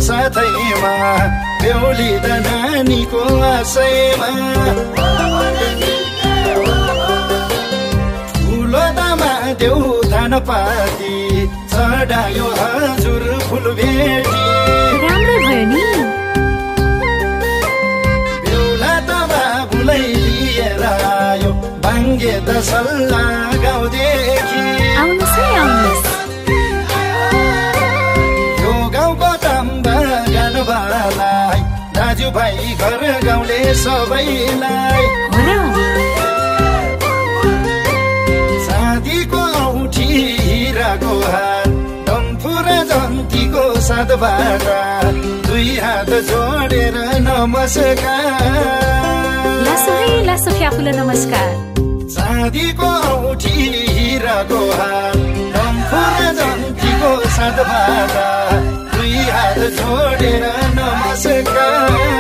साथैमा बेहुली त नानीको आशैमा ठुलो दामा देउ थान पाती चढायो हजुर फुल भेटी राम्रो भयो नि बेहुला त बाबुलाई लिएर आयो बाङ्गे त सल्लाह गाउँदेखि आउनुहोस् है आउनुहोस् दाजुभाइ घर गाउँले सबैलाई चाँदीको औठी हिराको हार डम्फु र जन्तीको साथबाट दुई हात जोडेर नमस्कार लासो फ्याफुला नमस्कार चाँदीको औठी हिराको हार डम्फु र जन्तीको साथबाट दुई हात जोडेर नमस्कार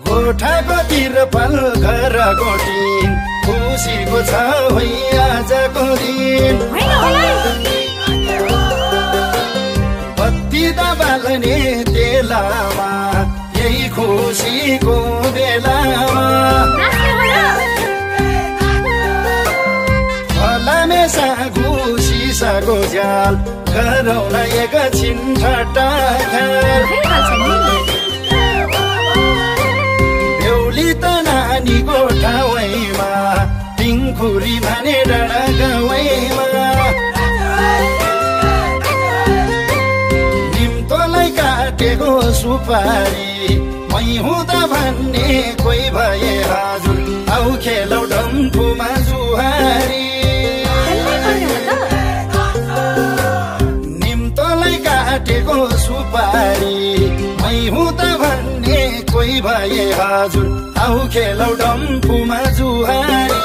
गोठाको तिरपाल घर गोटिन खुसीको छ है आजको दिन बत्ती त बाल्ने तेलामा यही खुसीको बेलामा फलामे सागु सिसाको झ्याल गरौँ न एकछिन ठट्टा बेहुली त नानीको ठाउँमा टिङखुरी भने डाँडा गाउँमा निम्तोलाई काटेको सुपारी मै हुँदा भन्ने कोही भए हजुर आउ खेलौ डम्फुमा जुहारी निम्तोलाई काटेको सुपारी मै हुँदा भन्ने कोही भए हजुर आउ खेलौ डम्फुमा जुहारी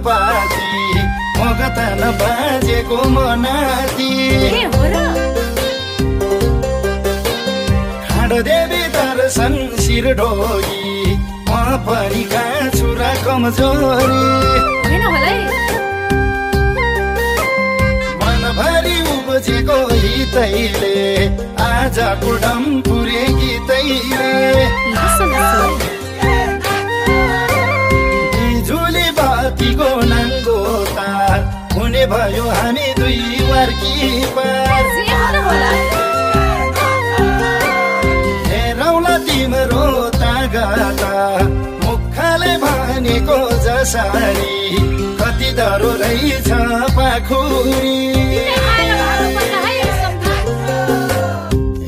पाती मगतन बाजेको मनाती ए हो र देवी दर्शन शिर ढोगी म पनि छुरा कमजोरी होइन होला है मनभरि उब्जेको हितैले आजको डम्पुरे गीतैले बिजुली बातीको नाङ्गो तार हुने भयो हामी दुई वार्की पार तिम्रो तागता मुखले भनेको जसरी कति डरो रहेछ पाखुरी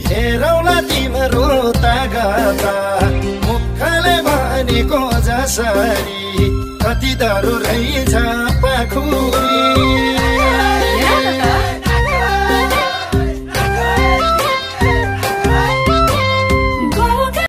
हेरौला तिम्रो तागता मुखले भनेको जसरी कति डरो रहेछ पाखुरी